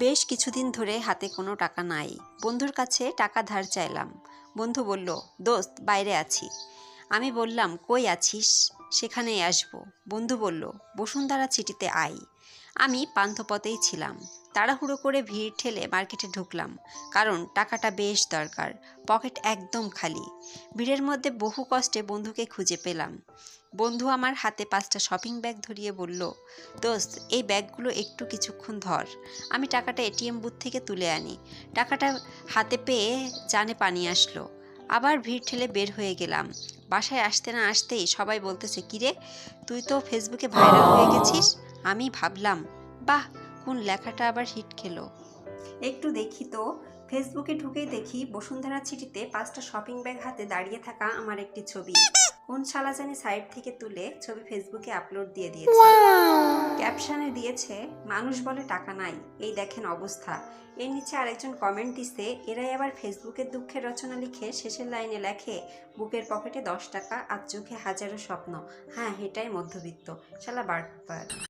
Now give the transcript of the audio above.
বেশ কিছুদিন ধরে হাতে কোনো টাকা নাই। বন্ধুর কাছে টাকা ধার চাইলাম। বন্ধু বলল, দোস্ত বাইরে আছি। আমি বললাম, কই আছিস? সেখানেই আসবো। বন্ধু বলল, বসুন্ধরা সিটিতে আয়। আমি পান্থপথেই ছিলাম। তাড়াহুড়ো করে ভিড় ঠেলে মার্কেটে ঢুকলাম, কারণ টাকাটা বেশ দরকার। পকেট একদম খালি। ভিড়ের মধ্যে বহু কষ্টে বন্ধুকে খুঁজে পেলাম। বন্ধু আমার হাতে 5টা শপিং ব্যাগ ধরিয়ে বলল, দোস্ত এই ব্যাগগুলো একটু কিছুক্ষণ ধর, আমি টাকাটা এটিএম বুথ থেকে তুলে আনি। টাকাটা হাতে পেয়ে জানে পানি আসলো। আবার ভিড় ঠেলে বের হয়ে গেলাম। বাসায় আসতে না আসতেই সবাই বলতেছে, কিরে তুই তো ফেসবুকে ভাইরাল হয়ে গেছিস। আমি ভাবলাম, বাহ, কোন লেখাটা আবার হিট খেলো। একটু দেখি তো, ফেসবুকে ঢুকেই দেখি বসুন্ধরা সিটিতে 5টা শপিং ব্যাগ হাতে দাঁড়িয়ে থাকা আমার একটি ছবি। কোন শালা জানি সাইট থেকে তুলে ছবি ফেসবুকে আপলোড দিয়ে দিয়েছে। ক্যাপশনে দিয়েছে, মানুষ বলে টাকা নাই, এই দেখেন অবস্থা। এর নিচে আরেকজন কমেন্ট দিছে, এরাই আবার ফেসবুকের দুঃখের রচনা লিখে শেষের লাইনে লেখে, বুকের পকেটে 10 টাকা আর চোখে হাজারো স্বপ্ন। হ্যাঁ, এটাই মধ্যবিত্ত। শালা বাটপার।